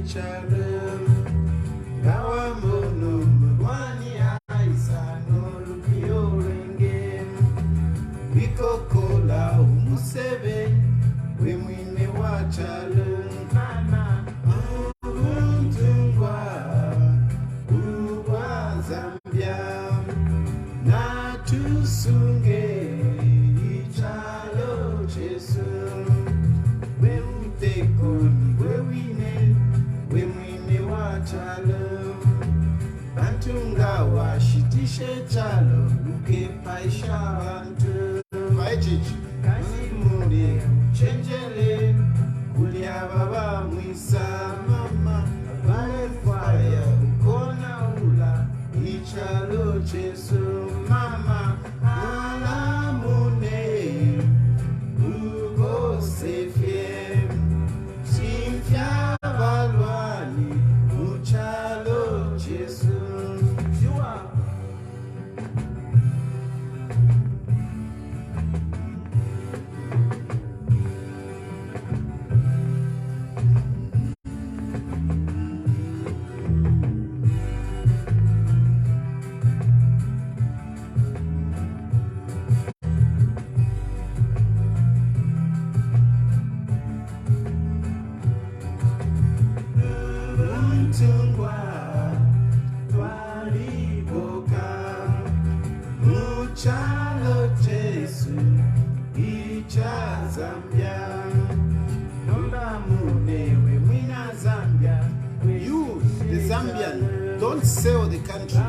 echalum gawa mono mwani aisa no lupio renge bikokola umusebe we mwine wachalum mama untungwa uwa Zambia na tusunge ichalo Jesu we utekoni we wine we mwine wachalum bantunga washitishe chalo uke paisha bantu vaichichi kasimuri chenjele kulia baba mwisa mama vale fire ukona ula ichalo Jesu mama alamune ugo sefie simfia valwani uchalo Jesu. Chalo Jesu icha Zambia nomba munewe mwina Zambia. You, the Zambian, don't sell the country.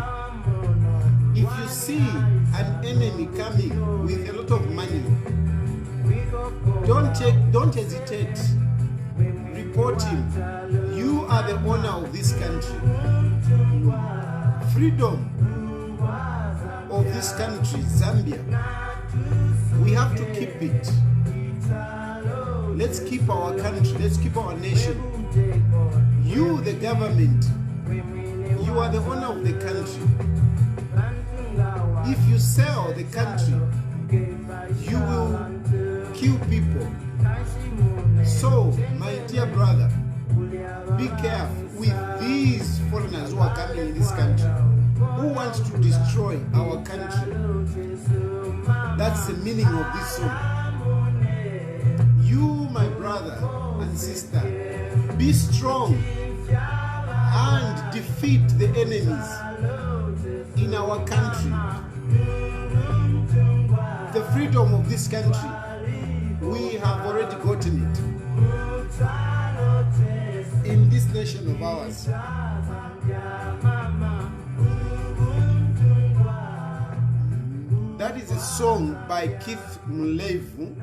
If you see an enemy coming with a lot of money, don't hesitate. Report him. You are the owner of this country. Freedom of this country, Zambia, we have to keep it. Let's keep our country, let's keep our nation. You, the government, you are the owner of the country. If you sell the country, you will kill people. So, my dear brother, be careful with these foreigners who are coming in this country, who wants to destroy our country. That's the meaning of this song. You, my brother and sister, be strong and defeat the enemies in our country. The freedom of this country, we have already gotten it in this nation of ours. That is a song by Keith Mulevu.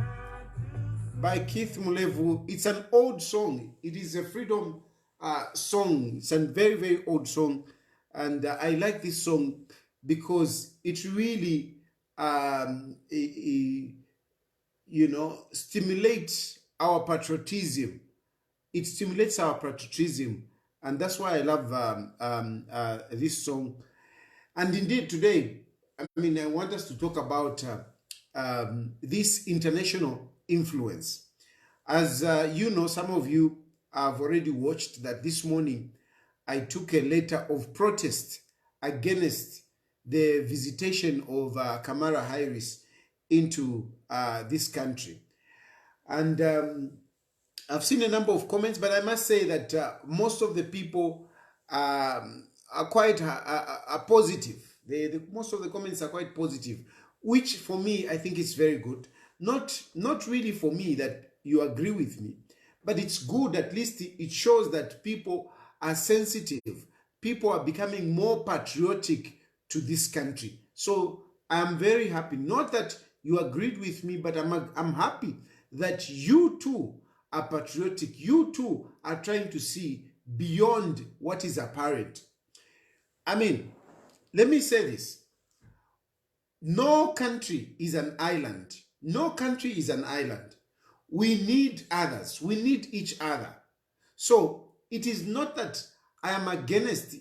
It's an old song. It is a freedom song. It's a very, very old song. And I like this song because it really, stimulates our patriotism. It stimulates our patriotism. And that's why I love this song. And indeed today, I want us to talk about this international influence. As you know, some of you have already watched that this morning I took a letter of protest against the visitation of Kamala Harris into this country. And I've seen a number of comments, but I must say that most of the people are quite positive. Most of the comments are quite positive, which for me, I think is very good. Not really for me that you agree with me, but it's good. At least it shows that people are sensitive. People are becoming more patriotic to this country. So I'm very happy. Not that you agreed with me, but I'm happy that you too are patriotic. You too are trying to see beyond what is apparent. Let me say this. No country is an island. No country is an island. We need others. We need each other. So it is not that I am against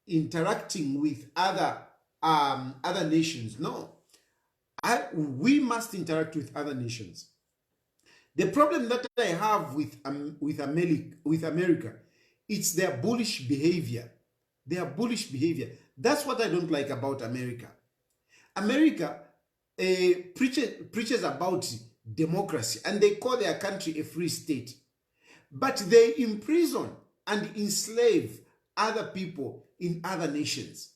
interacting with other nations. No. We must interact with other nations. The problem that I have with America It's their bullish behavior. Their bullish behavior. That's what I don't like about America. America preaches about democracy, and they call their country a free state. But they imprison and enslave other people in other nations.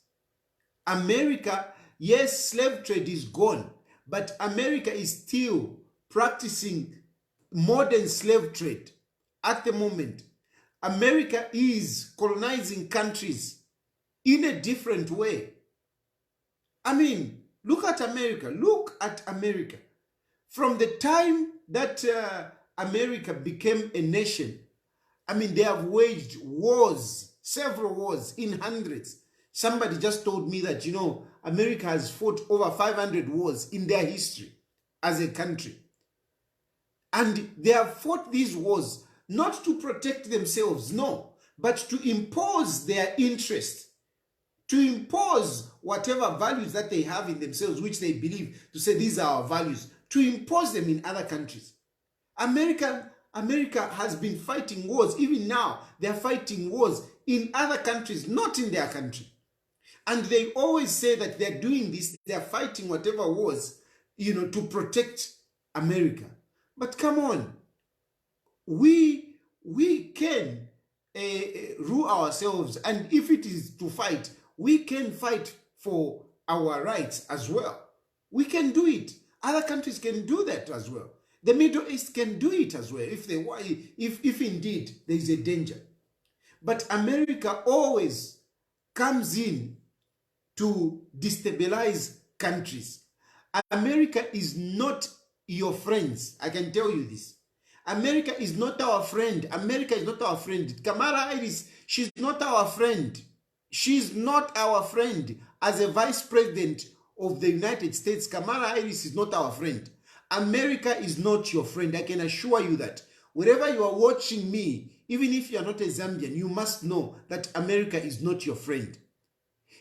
America, yes, slave trade is gone, but America is still practicing modern slave trade at the moment. America is colonizing countries in a different way. I mean, look at America. Look at America. From the time that America became a nation, I mean, they have waged wars, several wars in hundreds. Somebody just told me that, America has fought over 500 wars in their history as a country. And they have fought these wars not to protect themselves, no, but to impose their interest, to impose whatever values that they have in themselves, which they believe to say these are our values, to impose them in other countries. America has been fighting wars. Even now, they are fighting wars in other countries, not in their country. And they always say that they're doing this, they're fighting whatever wars, to protect America. But come on, we can rule ourselves, and if it is to fight, we can fight for our rights as well. We can do it. Other countries can do that as well. The Middle East can do it as well if indeed there is a danger. But America always comes in to destabilize countries. America is not your friends. I can tell you this. America is not our friend. America is not our friend. Kamala Harris, she's not our friend. She's not our friend. As a vice president of the United States, Kamala Harris is not our friend. America is not your friend. I can assure you that. Wherever you are watching me, even if you are not a Zambian, you must know that America is not your friend.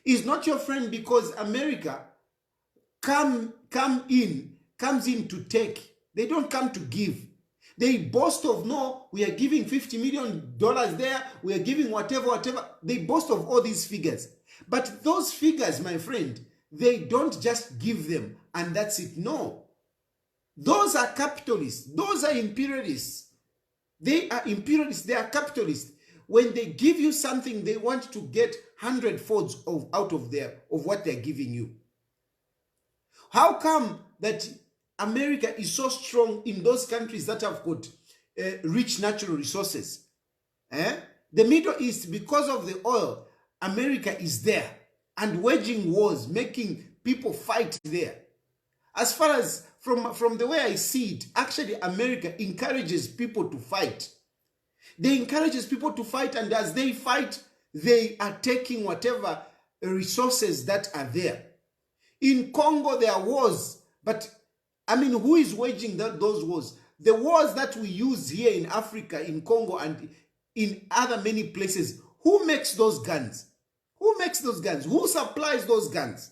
It's not your friend because America comes in to take. They don't come to give. They boast of, no, we are giving $50 million there, we are giving whatever. They boast of all these figures. But those figures, my friend, they don't just give them and that's it. No. Those are capitalists. Those are imperialists. They are imperialists. They are capitalists. When they give you something, they want to get 100-folds out of what they're giving you. How come that America is so strong in those countries that have got rich natural resources? The Middle East, because of the oil, America is there and waging wars, making people fight there. As far as from the way I see it, actually America encourages people to fight. They encourages people to fight, and as they fight, they are taking whatever resources that are there. In Congo, there are wars, but I mean, who is waging those wars? The wars that we use here in Africa, in Congo, and in other many places, who makes those guns? Who makes those guns? Who supplies those guns?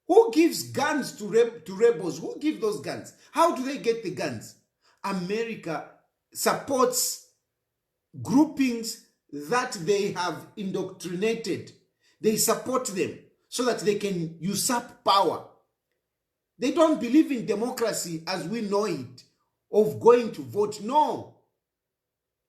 Who gives guns to rebels? Who give those guns? How do they get the guns? America supports groupings that they have indoctrinated. They support them so that they can usurp power. They don't believe in democracy as we know it, of going to vote. No.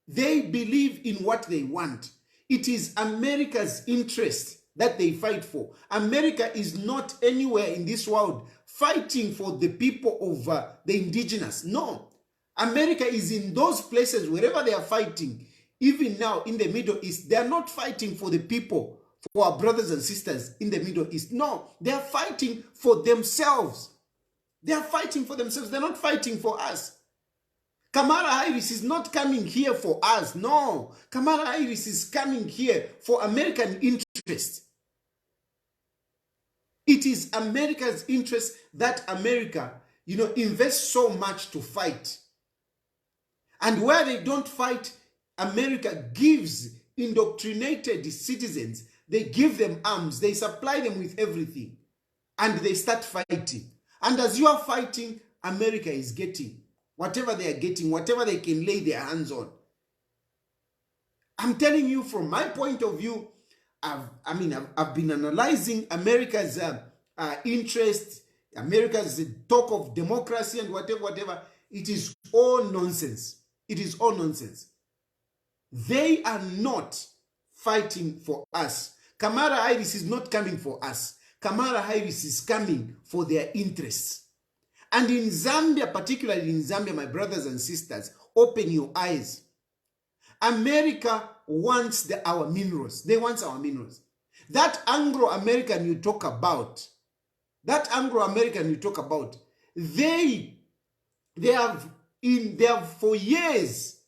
They believe in what they want. It is America's interest that they fight for. America is not anywhere in this world fighting for the people of the indigenous. No. America is in those places wherever they are fighting. Even now in the Middle East, they are not fighting for the people, for our brothers and sisters in the Middle East. No, they are fighting for themselves. They are fighting for themselves. They're not fighting for us. Kamala Harris is not coming here for us. No. Kamala Harris is coming here for American interests. It is America's interest that America, invests so much to fight. And where they don't fight, America gives indoctrinated citizens. They give them arms. They supply them with everything. And they start fighting. And as you are fighting, America is getting whatever they are getting, whatever they can lay their hands on. I'm telling you from my point of view, I've been analyzing America's interest, America's talk of democracy and whatever. It is all nonsense. It is all nonsense. They are not fighting for us. Kamala Harris is not coming for us. Kamala Harris is coming for their interests. And in Zambia, particularly in Zambia, my brothers and sisters, open your eyes. America wants our minerals. They want our minerals. That Anglo-American you talk about, they have for years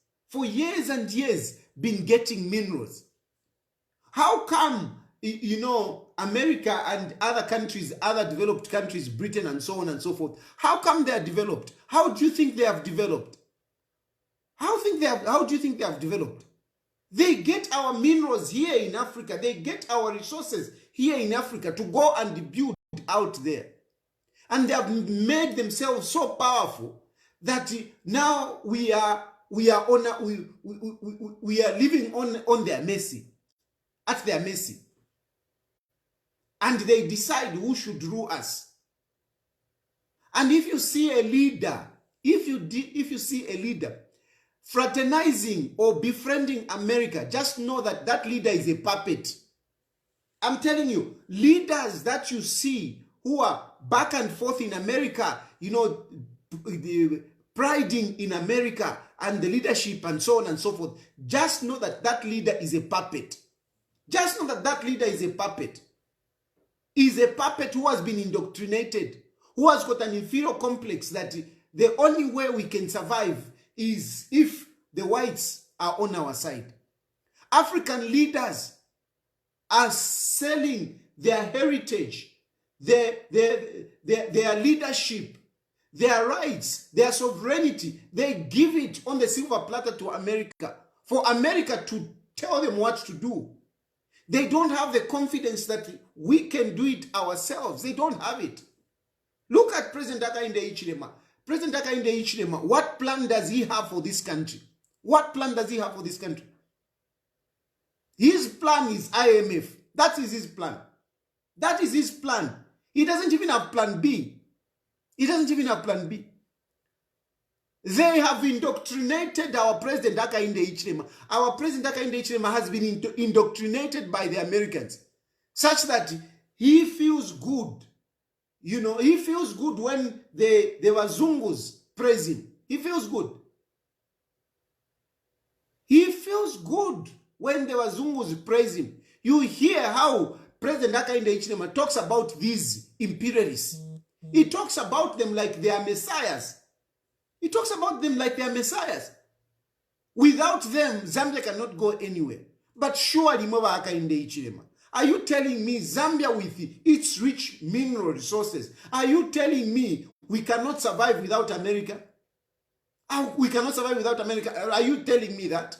and years been getting minerals. How come, America and other countries, other developed countries, Britain and so on and so forth, how come they are developed? How do you think they have developed? How do you think they have developed? They get our minerals here in Africa. They get our resources here in Africa to go and build out there. And they have made themselves so powerful that now we are living on their mercy, at their mercy. And they decide who should rule us. And if you see a leader, if you see a leader fraternizing or befriending America, just know that that leader is a puppet. I'm telling you, leaders that you see who are back and forth in America, priding in America and the leadership and so on and so forth, just know that that leader is a puppet. Just know that that leader is a puppet. Is a puppet who has been indoctrinated, who has got an inferior complex that the only way we can survive is if the whites are on our side. African leaders are selling their heritage, their leadership, their rights, their sovereignty. They give it on the silver platter to America for America to tell them what to do. They don't have the confidence that we can do it ourselves. They don't have it. Look at President Hakainde Hichilema. President Hakainde Hichilema, what plan does he have for this country? What plan does he have for this country? His plan is IMF. That is his plan. That is his plan. He doesn't even have plan B. He doesn't even have plan B. They have indoctrinated our President Hakainde Hichilema. Our President Hakainde Hichilema has been indoctrinated by the Americans such that he feels good. He feels good when the Wazungus praise him. He feels good. He feels good when the Wazungus praise him. You hear how President Hakainde Hichilema talks about these imperialists. He talks about them like they are messiahs. He talks about them like they are messiahs. Without them, Zambia cannot go anywhere. But surely, Moba Hakainde Hichilema, are you telling me Zambia with its rich mineral resources, are you telling me we cannot survive without America? We cannot survive without America. Are you telling me that?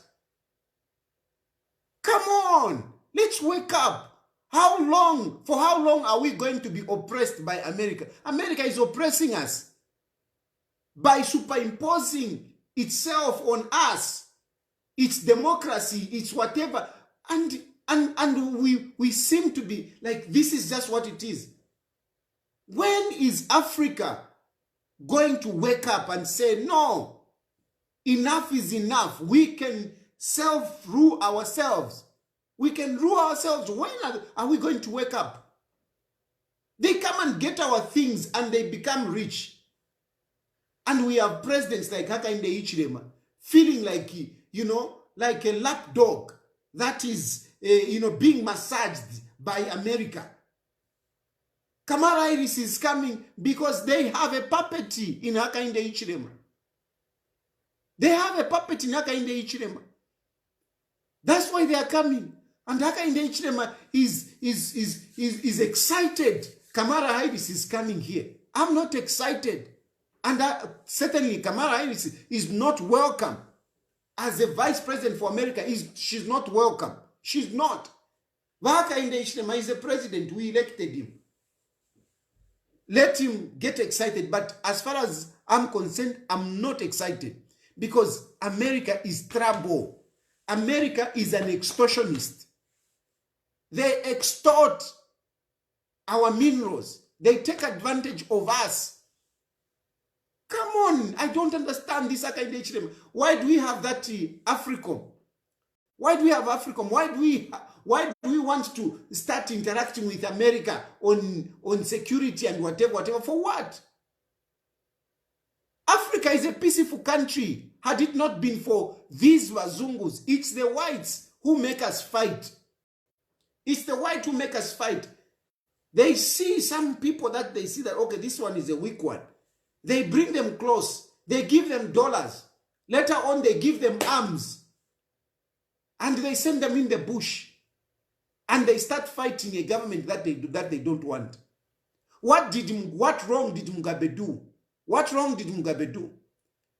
Come on, let's wake up. For how long are we going to be oppressed by America? America is oppressing us by superimposing itself on us, its democracy, its whatever, and we seem to be like this is just what it is. When is Africa going to wake up and say, no, enough is enough? We can self-rule ourselves. We can rule ourselves. When are we going to wake up? They come and get our things and they become rich. And we have presidents like Hakainde Hichilema feeling like, like a lap dog that is, being massaged by America. Kamala Harris is coming because they have a puppet in Hakainde Hichilema. They have a puppet in Hakainde Hichilema. That's why they are coming. And Hakainde Hichilema is excited. Kamala Harris is coming here. I'm not excited. And certainly Kamala Harris is not welcome. As a vice president for America, she's not welcome. She's not. Hakainde Hichilema is a president. We elected him. Let him get excited. But as far as I'm concerned, I'm not excited. Because America is trouble. America is an extortionist. They extort our minerals. They take advantage of us. Come on, I don't understand this. Why do we have that Africom? Why do we have Africom? Why do we want to start interacting with America on security and whatever? For what? Africa is a peaceful country. Had it not been for these Wazungus, it's the whites who make us fight. It's the white who make us fight. They see some people that they see that, okay, this one is a weak one. They bring them close. They give them dollars. Later on, they give them arms. And they send them in the bush. And they start fighting a government that they don't want. What wrong did Mugabe do? What wrong did Mugabe do?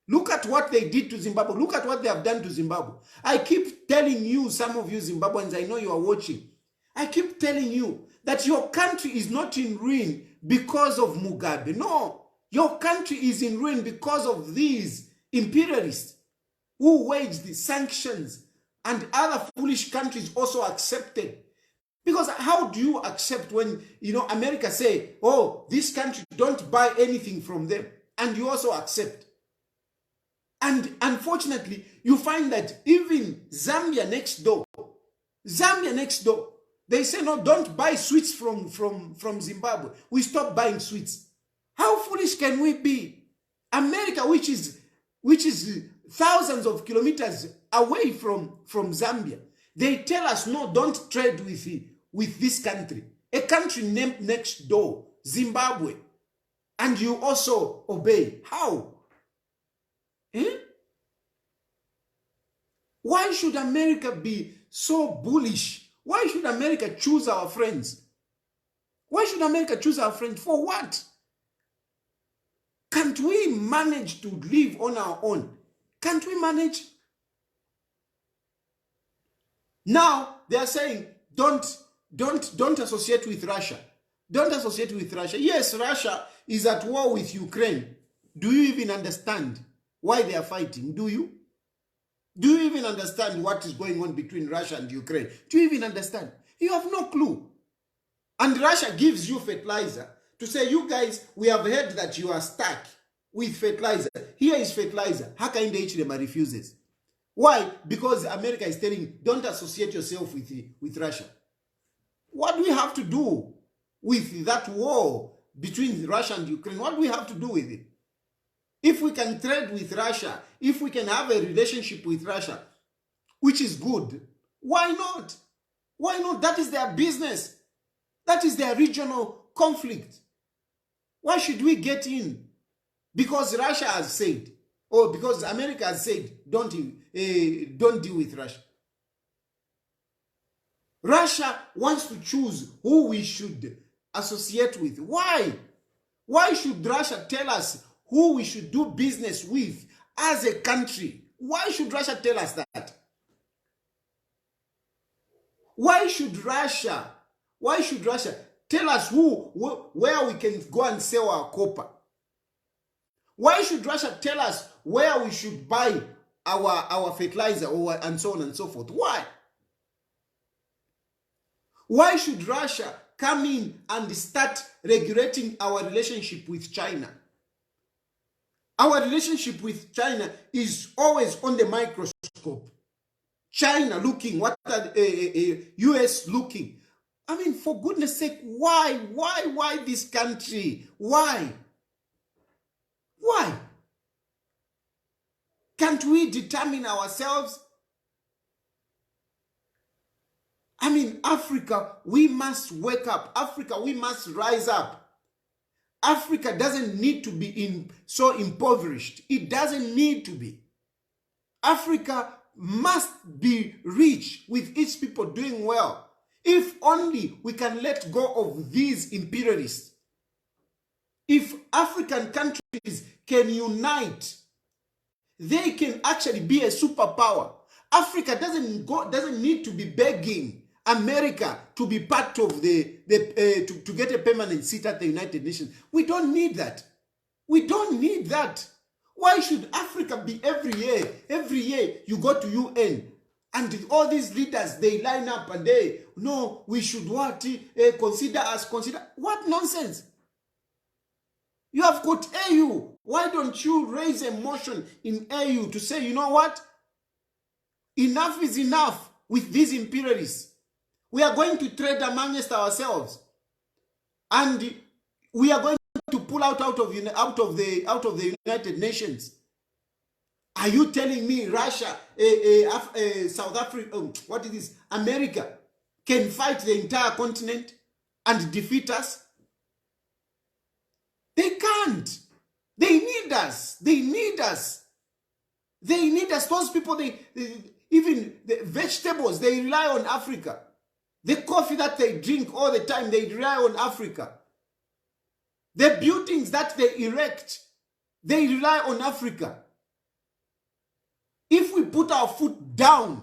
Look at what they did to Zimbabwe. Look at what they have done to Zimbabwe. I keep telling you, some of you Zimbabweans, I know you are watching. I keep telling you that your country is not in ruin because of Mugabe. No. Your country is in ruin because of these imperialists who waged the sanctions, and other foolish countries also accepted. Because how do you accept when, America say, oh, this country, don't buy anything from them, and you also accept? And unfortunately, you find that even Zambia next door, they say, no, don't buy sweets from Zimbabwe. We stop buying sweets. How foolish can we be? America, which is thousands of kilometers away from Zambia, they tell us, no, don't trade with this country. A country named next door, Zimbabwe. And you also obey. How? Why should America be so bullish? Why should America choose our friends? Why should America choose our friends? For what? Can't we manage to live on our own? Can't we manage? Now they are saying, don't associate with Russia. Don't associate with Russia. Yes, Russia is at war with Ukraine. Do you even understand why they are fighting? Do you? Do you even understand what is going on between Russia and Ukraine? Do you even understand? You have no clue. And Russia gives you fertilizer to say, you guys, we have heard that you are stuck with fertilizer. Here is fertilizer. Hakainde Hichilema refuses. Why? Because America is telling, don't associate yourself with Russia. What do we have to do with that war between Russia and Ukraine? What do we have to do with it? If we can trade with Russia, if we can have a relationship with Russia, which is good, why not? Why not? That is their business. That is their regional conflict. Why should we get in? Because Russia has said, or because America has said, don't deal with Russia. Russia wants to choose who we should associate with. Why? Why should Russia tell us who we should do business with as a country? Why should Russia tell us that? Why should Russia tell us where we can go and sell our copper? Why should Russia tell us where we should buy our fertilizer and so on and so forth? Why? Why should Russia come in and start regulating our relationship with China? Our relationship with China is always on the microscope. China looking, what are US looking? I mean, for goodness sake, why this country? Why? Why? Can't we determine ourselves? I mean, Africa, we must wake up. Africa, we must rise up. Africa doesn't need to be so impoverished. It doesn't need to be. Africa must be rich with its people doing well. If only we can let go of these imperialists. If African countries can unite, they can actually be a superpower. Africa doesn't need to be begging America to be part of to get a permanent seat at the United Nations. We don't need that. We don't need that. Why should Africa be every year you go to UN And all these leaders, they line up and no, we should what? Consider us, consider. What nonsense? You have got AU. Why don't you raise a motion in AU to say, you know what? Enough is enough with these imperialists. We are going to trade amongst ourselves. And we are going to pull out of the United Nations. Are you telling me Russia, South Africa, what is this? America can fight the entire continent and defeat us? They can't. They need us. They need us. They need us. Those people, even the vegetables, they rely on Africa. The coffee that they drink all the time, they rely on Africa. The buildings that they erect, they rely on Africa. If we put our foot down,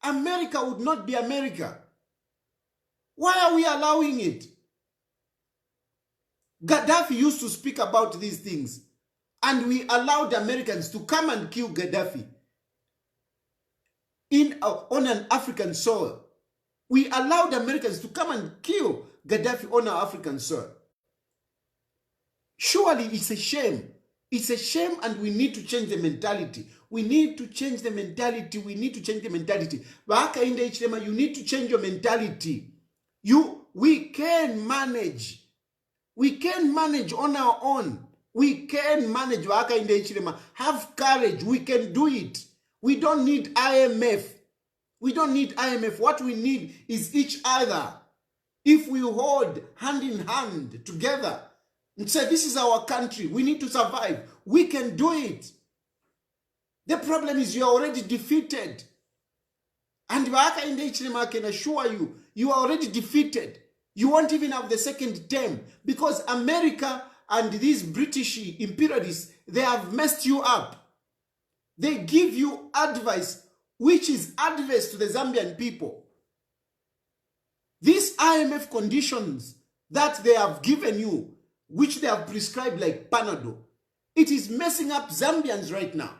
America would not be America. Why are we allowing it? Gaddafi used to speak about these things, and we allowed Americans to come and kill Gaddafi on an African soil. We allowed Americans to come and kill Gaddafi on our African soil. Surely it's a shame. It's a shame, and we need to change the mentality. We need to change the mentality. We need to change the mentality. You need to change your mentality. We can manage. We can manage on our own. We can manage. Have courage. We can do it. We don't need IMF. We don't need IMF. What we need is each other. If we hold hand in hand together and say, this is our country, we need to survive, we can do it. The problem is you are already defeated. And I can assure you, you are already defeated. You won't even have the second term, because America and these British imperialists, they have messed you up. They give you advice which is adverse to the Zambian people. These IMF conditions that they have given you, which they have prescribed like Panadol, it is messing up Zambians right now.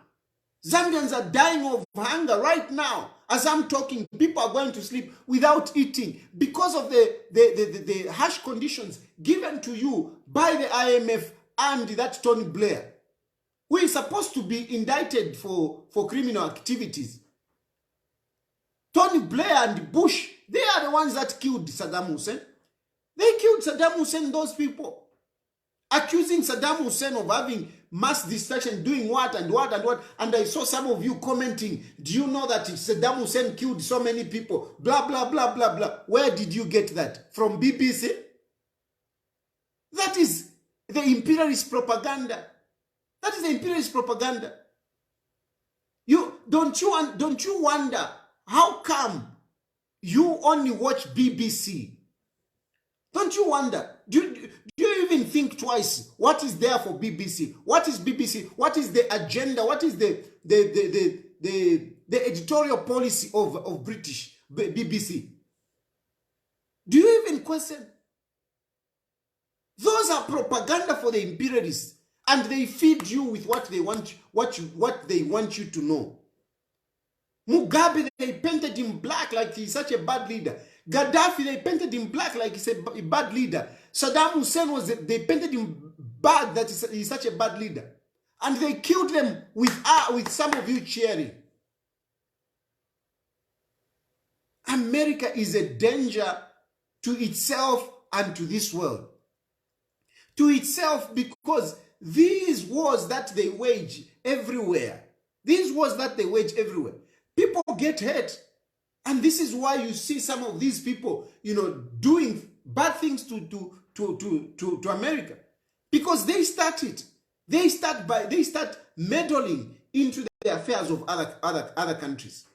Zambians are dying of hunger right now. As I'm talking, people are going to sleep without eating because of the harsh conditions given to you by the IMF and that Tony Blair, who is supposed to be indicted for criminal activities. Tony Blair and Bush, they are the ones that killed Saddam Hussein. They killed Saddam Hussein, those people. Accusing Saddam Hussein of having mass destruction, doing what and what and what. And I saw some of you commenting, do you know that Saddam Hussein killed so many people? Blah, blah, blah, blah, blah. Where did you get that? From BBC? That is the imperialist propaganda. That is the imperialist propaganda. Don't you wonder how come you only watch BBC? Don't you wonder? Do you even think twice? What is there for BBC? What is BBC? What is the agenda? What is the editorial policy of British BBC? Do you even question? Those are propaganda for the imperialists, and they feed you with what they want, what they want you to know. Mugabe, they painted him black like he's such a bad leader. Gaddafi, they painted him black like he's a bad leader. Saddam Hussein they painted him bad that he's such a bad leader. And they killed them with some of you cheering. America is a danger to itself and to this world. To itself, because these wars that they wage everywhere, people get hurt. And this is why you see some of these people, doing bad things to America, because they start it. They start meddling into the affairs of other countries.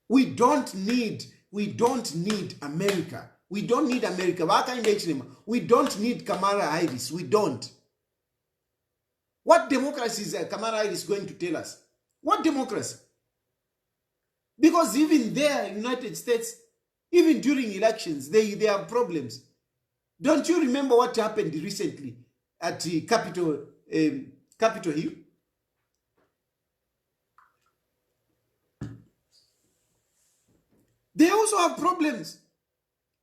We don't need America. We don't need America. We don't need Kamala Harris. We don't. What democracy is Kamala Harris going to tell us? What democracy? Because even there, United States, even during elections, they have problems. Don't you remember what happened recently at the Capitol Hill? They also have problems.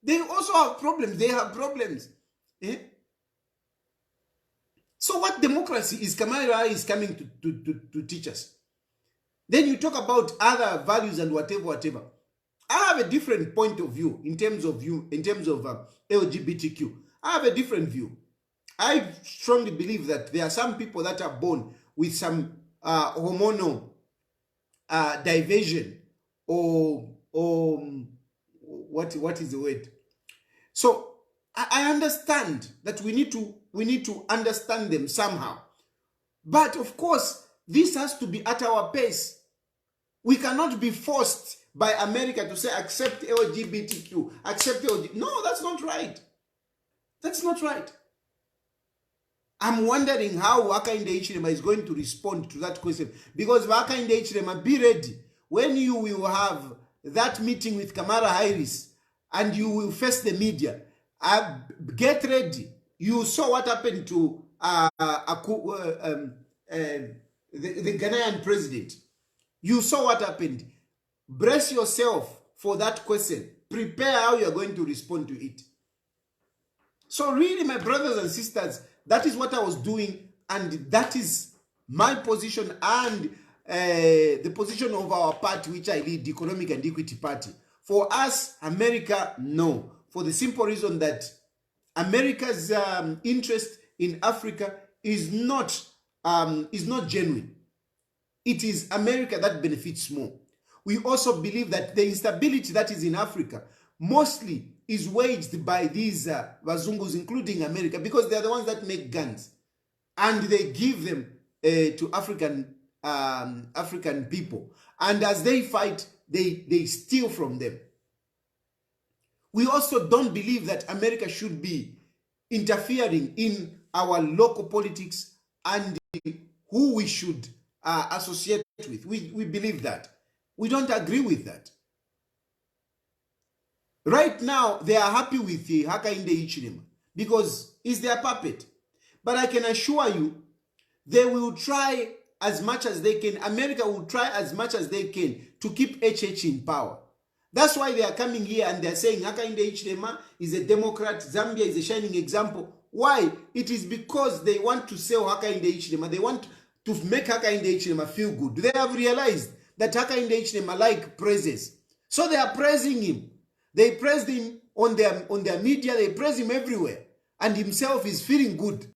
They also have problems. They have problems. Eh? So what democracy is Kamala is coming to teach us? Then you talk about other values and whatever. I have a different point of view in terms of LGBTQ. I have a different view. I strongly believe that there are some people that are born with some hormonal diversion or what is the word? So I understand that we need to understand them somehow. But of course, this has to be at our pace. We cannot be forced by America to say accept LGBTQ, accept LGBT. No, that's not right. That's not right. I'm wondering how Hakainde Hichilema is going to respond to that question, because Hakainde Hichilema, be ready when you will have that meeting with Kamala Harris and you will face the media. Get ready. You saw what happened to the Ghanaian president. You saw what happened. Brace yourself for that question. Prepare how you are going to respond to it. So really, my brothers and sisters, that is what I was doing, and that is my position and the position of our party, which I lead, the Economic and Equity Party. For us, America, no. For the simple reason that America's interest in Africa is not genuine. It is America that benefits more. We also believe that the instability that is in Africa mostly is waged by these Wazungus, including America, because they are the ones that make guns. And they give them to African people. And as they fight, they steal from them. We also don't believe that America should be interfering in our local politics and who we should associate with. We believe that. We don't agree with that. Right now, they are happy with Hakainde Hichilema because he's their puppet. But I can assure you, they will try as much as they can. America will try as much as they can to keep HH in power. That's why they are coming here and they are saying Hakainde Hichilema is a Democrat. Zambia is a shining example. Why? It is because they want to sell Hakainde Hichilema. They want to make Hakainde Hichilema feel good. They have realized that Hakainde Hichilema like praises. So they are praising him. They praised him on their media. They praise him everywhere. And himself is feeling good.